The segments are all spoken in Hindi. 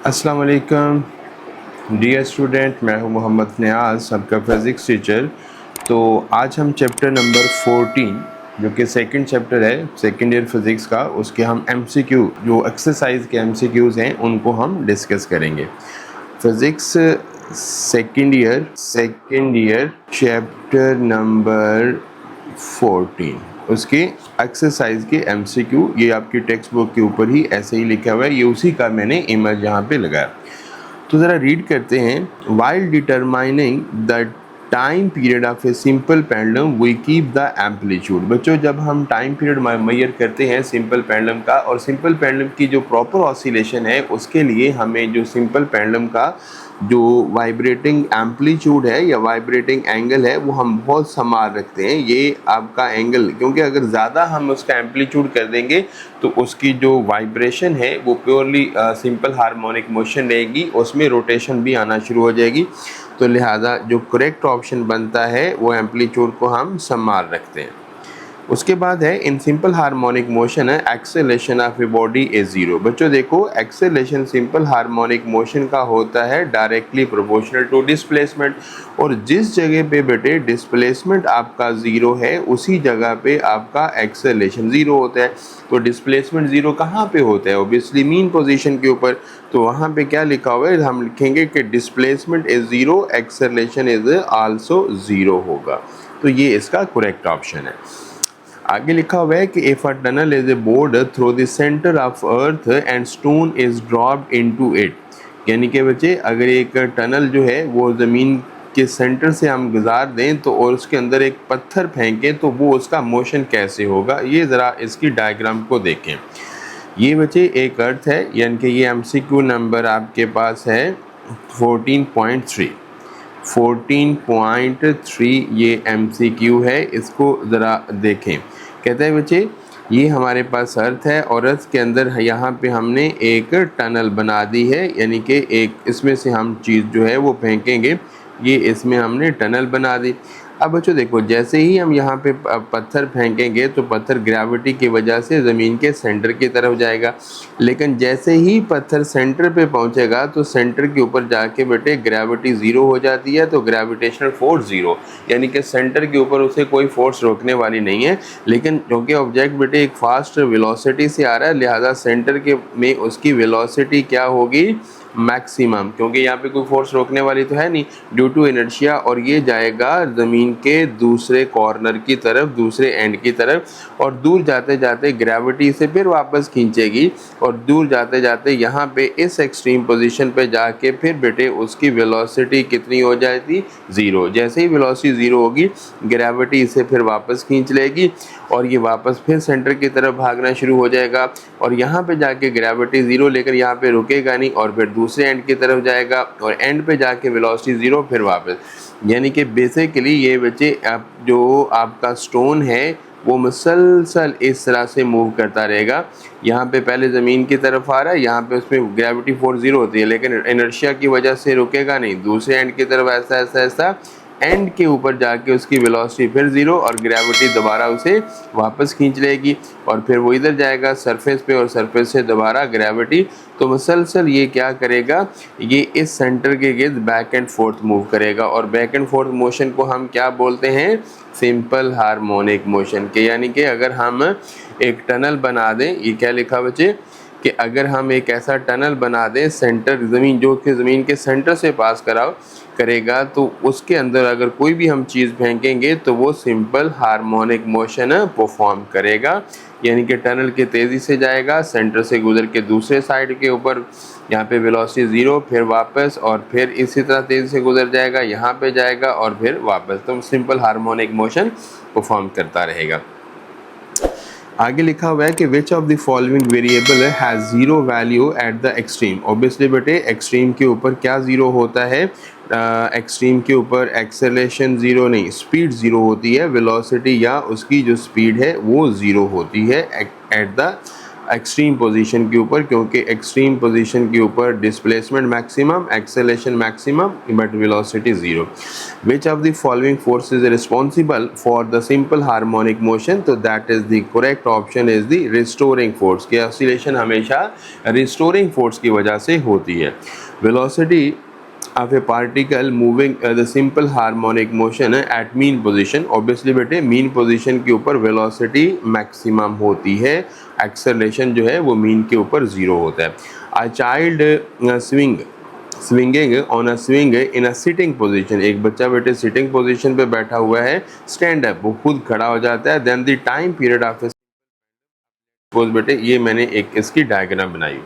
अस्सलाम वालेकुम डियर स्टूडेंट, मैं हूं मोहम्मद नियाज़, आपका फ़िज़िक्स टीचर। तो आज हम चैप्टर नंबर 14 जो कि सेकंड चैप्टर है सेकंड ईयर फ़िज़िक्स का, उसके हम एमसीक्यू जो एक्सरसाइज के एमसीक्यूज़ हैं उनको हम डिस्कस करेंगे। Physics second year chapter number 14 उसके एक्सरसाइज के एमसीक्यू, ये आपकी टेक्स्ट बुक के ऊपर ही ऐसे ही लिखा हुआ है, ये उसी का मैंने इमेज यहाँ पे लगाया। तो ज़रा रीड करते हैं। While determining the time period of a simple pendulum we keep the amplitude. बच्चों, जब हम टाइम पीरियड मेजर करते हैं सिंपल पेंडुलम का, और सिंपल पेंडुलम की जो प्रॉपर ऑसिलेशन है उसके लिए हमें जो सिंपल पेंडुलम का जो वाइब्रेटिंग एम्पलीट्यूड है या वाइब्रेटिंग एंगल है वो हम बहुत संभाल रखते हैं। ये आपका एंगल, क्योंकि अगर ज़्यादा हम उसका एम्पलीट्यूड कर देंगे तो उसकी जो वाइब्रेशन है वो प्योरली सिंपल हार्मोनिक मोशन रहेगी, उसमें रोटेशन भी आना शुरू हो जाएगी। तो लिहाजा जो करेक्ट ऑप्शन बनता है वो एम्पलीट्यूड को हम संभाल रखते हैं। उसके बाद है इन सिंपल हार्मोनिक मोशन है acceleration of a body is zero. बच्चों देखो, एक्सेलेरेशन सिंपल हार्मोनिक मोशन का होता है डायरेक्टली प्रोपोर्शनल टू डिस्प्लेसमेंट, और जिस जगह पे बेटे डिस्प्लेसमेंट आपका ज़ीरो है उसी जगह पे आपका एक्सेलेरेशन ज़ीरो होता है। तो डिस्प्लेसमेंट ज़ीरो कहाँ पे होता है? ऑब्वियसली मीन पोजीशन के ऊपर। तो वहाँ पे क्या लिखा हुआ है? हम लिखेंगे कि displacement is zero, acceleration is also zero होगा। तो ये इसका करेक्ट ऑप्शन है। आगे लिखा हुआ है कि if a tunnel is a board through the centre of earth and stone is dropped into it. यानी कि बच्चे, अगर एक टनल जो है वो ज़मीन के सेंटर से हम गुजार दें तो और उसके अंदर एक पत्थर फेंकें तो वो उसका मोशन कैसे होगा, ये ज़रा इसकी डायग्राम को देखें। ये बच्चे एक अर्थ है, यानी कि ये एमसीक्यू नंबर आपके पास है 14.3। 14.3 ये एमसीक्यू है, इसको ज़रा देखें। कहते हैं बच्चे, ये हमारे पास अर्थ है और अर्थ के अंदर यहाँ पे हमने एक टनल बना दी है, यानी कि एक इसमें से हम चीज़ जो है वो फेंकेंगे, ये इसमें हमने टनल बना दी। अब बच्चों देखो, जैसे ही हम यहाँ पे पत्थर फेंकेंगे तो पत्थर ग्रेविटी की वजह से ज़मीन के सेंटर की तरफ जाएगा, लेकिन जैसे ही पत्थर सेंटर पे पहुँचेगा तो सेंटर के ऊपर जाके बेटे ग्रेविटी ज़ीरो हो जाती है। तो ग्रेविटेशनल फोर्स ज़ीरो, यानी कि सेंटर के ऊपर उसे कोई फोर्स रोकने वाली नहीं है। लेकिन क्योंकि ऑब्जेक्ट बेटे एक फास्ट वेलोसिटी से आ रहा है, लिहाजा सेंटर के में उसकी वेलोसिटी क्या होगी? मैक्सिमम, क्योंकि यहाँ पे कोई फोर्स रोकने वाली तो है नहीं ड्यू टू इनर्शिया, और ये जाएगा ज़मीन के दूसरे कॉर्नर की तरफ, दूसरे एंड की तरफ, और दूर जाते जाते ग्रेविटी से फिर वापस खींचेगी, और दूर जाते जाते यहाँ पे इस एक्सट्रीम पोजीशन पे जाके फिर बेटे उसकी वेलोसिटी कितनी हो जाएगी? ज़ीरो। जैसे ही वेलोसिटी ज़ीरो होगी ग्रेविटी इसे फिर वापस खींच लेगी और ये वापस फिर सेंटर की तरफ भागना शुरू हो जाएगा, और यहाँ पे जाके ग्रेविटी ज़ीरो लेकर यहाँ पे रुकेगा नहीं और फिर दूसरे एंड की तरफ जाएगा, और एंड पे जाके वेलोसिटी ज़ीरो फिर वापस। यानी कि बेसिकली ये बच्चे जो आपका स्टोन है वो मुसलसल इस तरह से मूव करता रहेगा। यहाँ पे पहले ज़मीन की तरफ आ रहा है, यहाँ पे उसमें ग्रेविटी फोर्स ज़ीरो होती है, लेकिन इनर्शिया की वजह से रुकेगा नहीं, दूसरे एंड की तरफ ऐसा ऐसा ऐसा एंड के ऊपर जाके उसकी वेलोसिटी फिर ज़ीरो, और ग्रेविटी दोबारा उसे वापस खींच लेगी, और फिर वो इधर जाएगा सरफेस पे, और सरफेस से दोबारा ग्रेविटी। तो मुसलसल ये क्या करेगा? ये इस सेंटर के गिर्द बैक एंड फोर्थ मूव करेगा, और बैक एंड फोर्थ मोशन को हम क्या बोलते हैं? सिंपल हार्मोनिक मोशन के। यानी कि अगर हम एक टनल बना दें, ये क्या लिखा बच्चे कि अगर हम एक ऐसा टनल बना दें सेंटर ज़मीन, जो कि ज़मीन के सेंटर से पास करेगा, तो उसके अंदर अगर कोई भी हम चीज़ फेंकेंगे तो वो सिंपल हार्मोनिक मोशन परफॉर्म करेगा। यानी कि टनल के तेज़ी से जाएगा, सेंटर से गुजर के दूसरे साइड के ऊपर, यहाँ पे वेलोसिटी ज़ीरो, फिर वापस, और फिर इसी तरह तेज़ी से गुजर जाएगा, यहाँ पे जाएगा और फिर वापस। तो सिंपल हार्मोनिक मोशन परफॉर्म करता रहेगा। आगे लिखा हुआ है कि विच of the following variable has zero value at the extreme. Obviously बेटे एक्सट्रीम के ऊपर क्या ज़ीरो होता है? एक्सट्रीम के ऊपर एक्सेलेरेशन ज़ीरो नहीं, स्पीड ज़ीरो होती है, वेलोसिटी या उसकी जो स्पीड है वो ज़ीरो होती है एट द एक्सट्रीम पोजीशन के ऊपर, क्योंकि एक्सट्रीम पोजीशन के ऊपर displacement maximum, acceleration maximum but velocity zero. Which of the following force is responsible for the simple harmonic motion? तो that is the correct option is the restoring force. कि ऑसिलेशन हमेशा रिस्टोरिंग फोर्स की वजह से होती है। Velocity of a particle moving the simple harmonic motion at mean position, obviously बेटे mean position के ऊपर velocity maximum होती है, acceleration जो है वो mean के ऊपर zero होता है। A child swinging on a swing in a sitting position, एक बच्चा बेटे sitting position पे बैठा हुआ है, stand up, वो खुद खड़ा हो जाता है। then the time period of a suppose बेटे ये मैंने एक इसकी डायग्राम बनाई।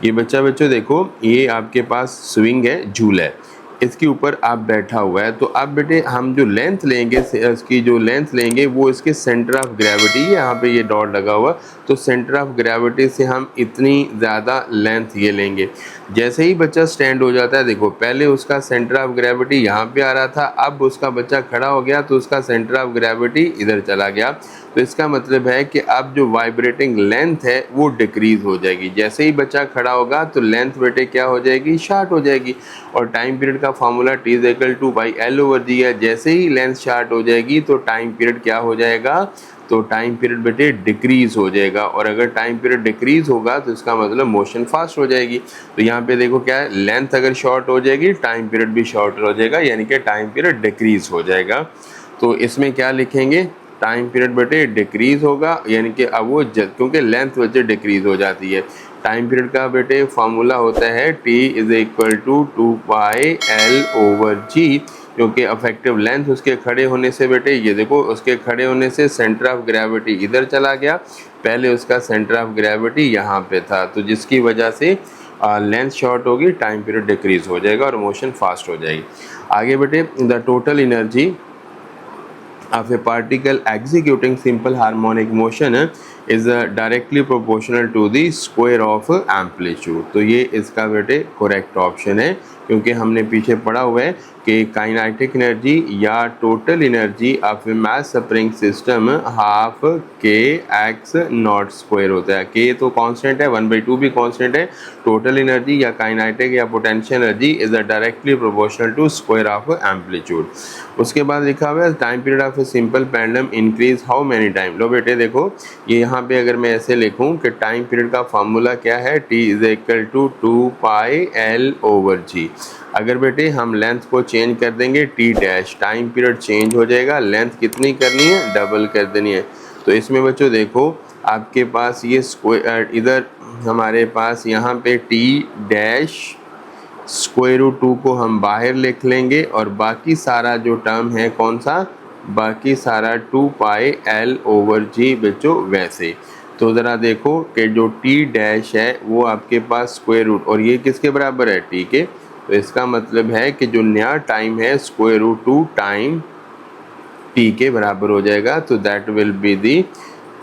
ये बच्चा बच्चों देखो, ये आपके पास स्विंग है, झूला है, इसके ऊपर आप बैठा हुआ है। तो अब बेटे हम जो लेंथ लेंगे, इसकी जो लेंथ लेंगे वो इसके सेंटर ऑफ ग्रेविटी, यहाँ पे ये डॉट लगा हुआ, तो सेंटर ऑफ ग्रेविटी से हम इतनी ज़्यादा लेंथ ये लेंगे। जैसे ही बच्चा स्टैंड हो जाता है, देखो पहले उसका सेंटर ऑफ ग्रेविटी यहाँ पे आ रहा था, अब उसका बच्चा खड़ा हो गया तो उसका सेंटर ऑफ ग्रेविटी इधर चला गया। तो इसका मतलब है कि अब जो वाइब्रेटिंग लेंथ है वो डिक्रीज हो जाएगी। जैसे ही बच्चा खड़ा होगा तो लेंथ बेटे क्या हो जाएगी, शार्ट हो जाएगी। और टाइम पीरियड का formula T is equal two by L/G है। जैसे ही लेंथ शार्ट हो जाएगी तो टाइम पीरियड क्या हो जाएगा, तो टाइम पीरियड बेटे डिक्रीज हो जाएगा। और अगर टाइम पीरियड डिक्रीज होगा तो इसका मतलब मोशन फास्ट हो जाएगी। तो यहाँ पे देखो क्या है, लेंथ अगर शॉर्ट हो जाएगी टाइम पीरियड भी शॉर्ट हो जाएगा, यानी कि टाइम पीरियड डिक्रीज हो जाएगा। तो इसमें क्या लिखेंगे, टाइम पीरियड बेटे डिक्रीज होगा, यानी कि अब वो क्योंकि लेंथ वजह डिक्रीज हो जाती है। टाइम पीरियड का बेटे फार्मूला होता है T is equal to 2πL/G, क्योंकि अफेक्टिव लेंथ उसके खड़े होने से बेटे ये देखो, उसके खड़े होने से सेंटर ऑफ ग्रेविटी इधर चला गया, पहले उसका सेंटर ऑफ ग्रेविटी यहाँ पे था, तो जिसकी वजह से लेंथ शॉर्ट होगी, टाइम पीरियड डिक्रीज हो जाएगा और मोशन फास्ट हो जाएगी। आगे बेटे, the total energy of a particle executing simple harmonic motion is directly proportional to the square of amplitude। तो ये इसका बेटे करेक्ट ऑप्शन है, क्योंकि हमने पीछे पढ़ा हुआ है कि काइनेटिक एनर्जी या total energy of A mass spring system half के एक्स नॉट स्क्वायर होता है। के तो कांस्टेंट है, 1/2 भी कांस्टेंट है। टोटल एनर्जी या काइनेटिक या potential energy is directly proportional to square of amplitude. उसके बाद लिखा हुआ है time period of a simple pendulum increase how many time. लो बेटे देखो, ये यहाँ पे अगर मैं ऐसे लिखूँ कि टाइम पीरियड का फार्मूला क्या है, T is equal to 2πL/G। अगर बेटे हम लेंथ को चेंज कर देंगे T dash, time period change हो जाएगा, लेंथ कितनी करनी है, डबल कर देनी है। तो इसमें बच्चों देखो आपके पास ये स्क्वायर, इधर हमारे पास यहाँ पे T डैश √2 को हम बाहर लिख लेंगे और बाकी सारा जो टर्म है कौन सा, बाकी सारा 2πL/G बच्चों वैसे। तो ज़रा देखो कि जो T डैश है वो आपके पास स्क्वायर रूट, और ये किसके बराबर है, T के। तो इसका मतलब है कि जो नया टाइम है √2 टाइम T के बराबर हो जाएगा। तो that will be the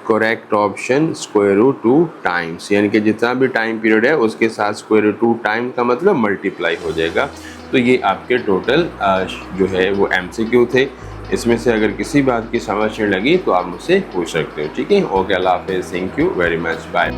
correct option √2 times, यानी कि जितना भी टाइम पीरियड है उसके साथ √2 टाइम का मतलब मल्टीप्लाई हो जाएगा। तो ये आपके टोटल जो है वो MCQ थे। इसमें से अगर किसी बात की समझ नहीं लगी तो आप मुझसे पूछ सकते हो, ठीक है। ओके, अल्लाह हाफिज़, thank you very much, bye.